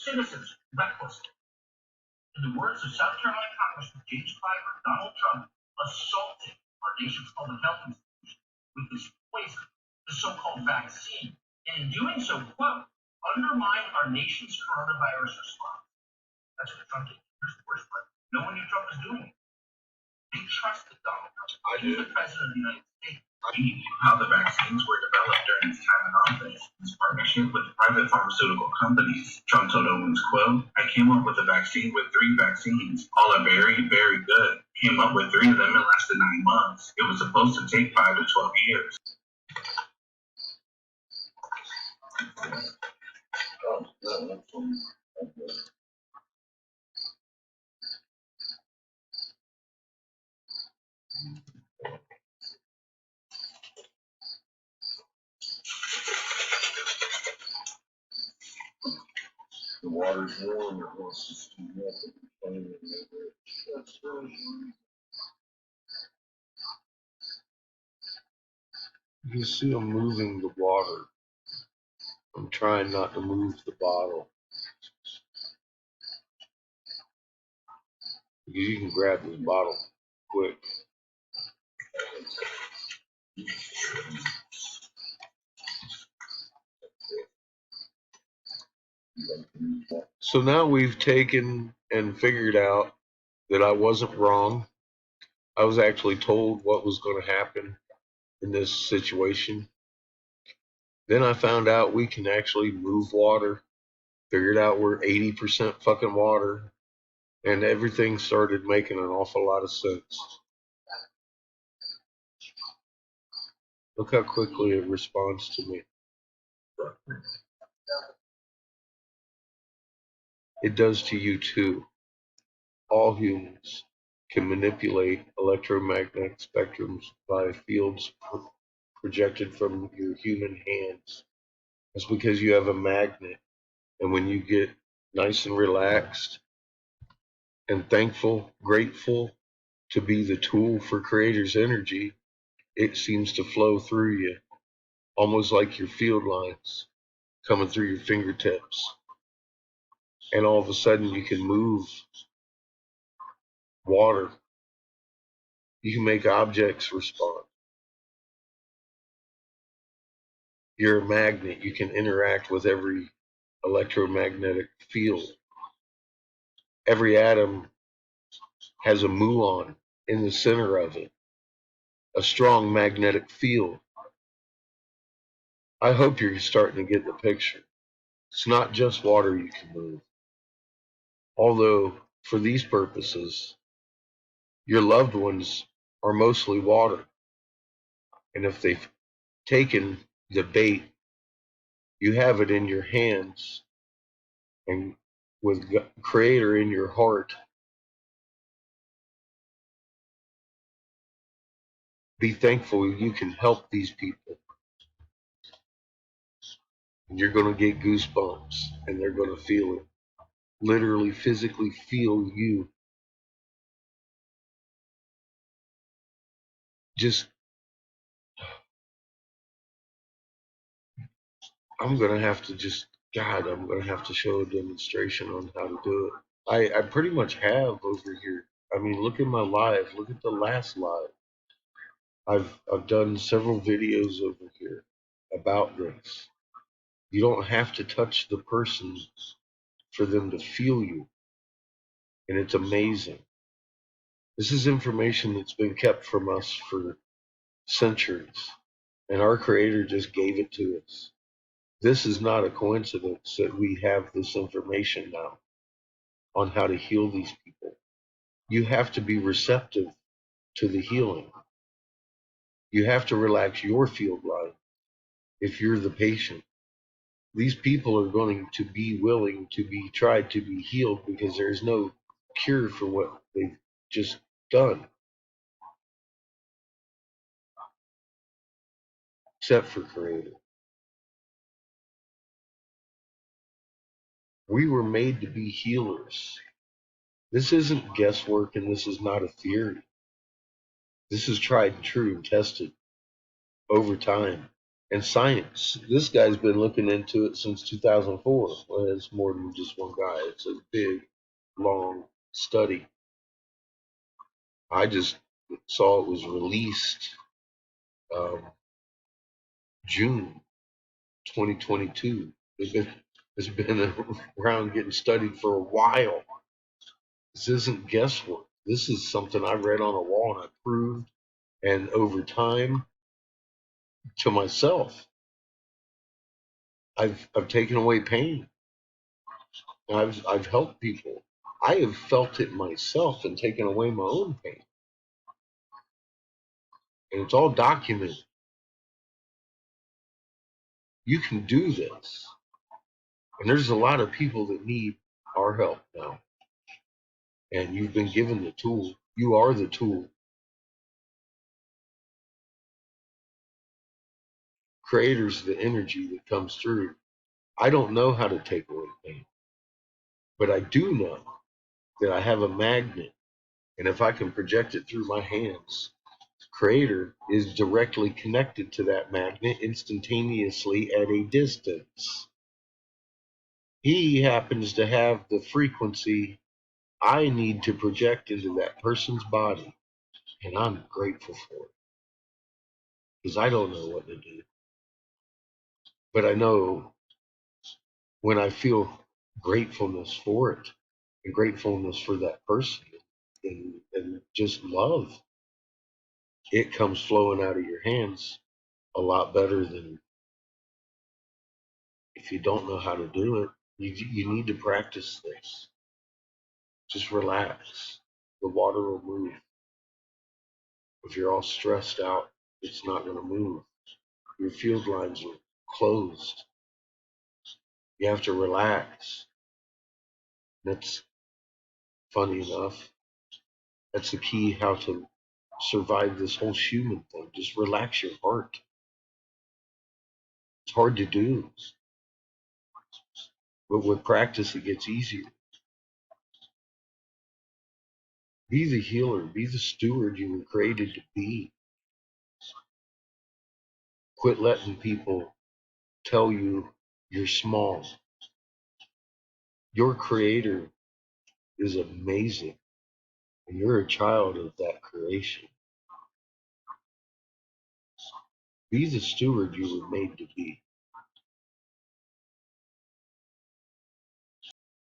citizens recklessly. In the words of South Carolina Congressman James Clyburn, Donald Trump assaulted our nation's public health institution with this poison, the so-called vaccine, and in doing so, quote, undermined our nation's coronavirus response. That's what Trump did. Here's the worst part. No one knew Trump was doing it. They trusted Donald Trump. He's the president of the United States. How the vaccines were developed during his time in office, his partnership with private pharmaceutical companies. Trump told Owens, quote, I came up with a vaccine with 3 vaccines. All are very, very good. Came up with 3 of them in less than 9 months. It was supposed to take 5 to 12 years. The water's warm, it wants to steam up. You see I'm moving the water. I'm trying not to move the bottle. You can grab this bottle quick. So now we've taken and figured out that I wasn't wrong. I was actually told what was going to happen in this situation. Then I found out we can actually move water. Figured out we're 80% fucking water. And everything started making an awful lot of sense. Look how quickly it responds to me. It does to you too. All humans can manipulate electromagnetic spectrums by fields projected from your human hands. That's because you have a magnet. And when you get nice and relaxed and thankful, grateful to be the tool for Creator's energy, it seems to flow through you, almost like your field lines coming through your fingertips. And all of a sudden you can move water. You can make objects respond. You're a magnet. You can interact with every electromagnetic field. Every atom has a muon in the center of it, a strong magnetic field. I hope you're starting to get the picture. It's not just water you can move. Although, for these purposes, your loved ones are mostly water. And if they've taken the bait, you have it in your hands, and with Creator in your heart, be thankful you can help these people. And you're going to get goosebumps, and they're going to feel it. Literally, physically feel you. I'm going to have to show a demonstration on how to do it. I pretty much have over here. I mean, look at my live. Look at the last live. I've done several videos over here about this. You don't have to touch the person for them to feel you. And it's amazing. This is information that's been kept from us for centuries. And our Creator just gave it to us. This is not a coincidence that we have this information now on how to heal these people. You have to be receptive to the healing. You have to relax your field line if you're the patient. These people are going to be willing to be tried to be healed because there's no cure for what they've just done. Except for Creator. We were made to be healers. This isn't guesswork, and this is not a theory. This is tried and true and tested over time. And science, this guy's been looking into it since 2004. Well, it's more than just one guy. It's a big, long study. I just saw it was released um, June 2022. It's been around getting studied for a while. This isn't guesswork. This is something I read on a wall and I proved, and over time, to myself, I've taken away pain. I've helped people. I have felt it myself and taken away my own pain, and it's all documented. You can do this, and there's a lot of people that need our help now. And you've been given the tool. You are the tool. Creator's the energy that comes through. I don't know how to take away pain, but I do know that I have a magnet, and if I can project it through my hands, Creator is directly connected to that magnet instantaneously at a distance. He happens to have the frequency I need to project into that person's body, and I'm grateful for it because I don't know what to do. But I know when I feel gratefulness for it and gratefulness for that person and just love, it comes flowing out of your hands a lot better than if you don't know how to do it. You need to practice this. Just relax. The water will move. If you're all stressed out, it's not going to move. Your field lines are closed. You have to relax. That's funny enough. That's the key how to survive this whole human thing. Just relax your heart. It's hard to do, but with practice, it gets easier. Be the healer, be the steward you were created to be. Quit letting people tell you you're small. Your creator is amazing, and you're a child of that creation. Be the steward you were made to be.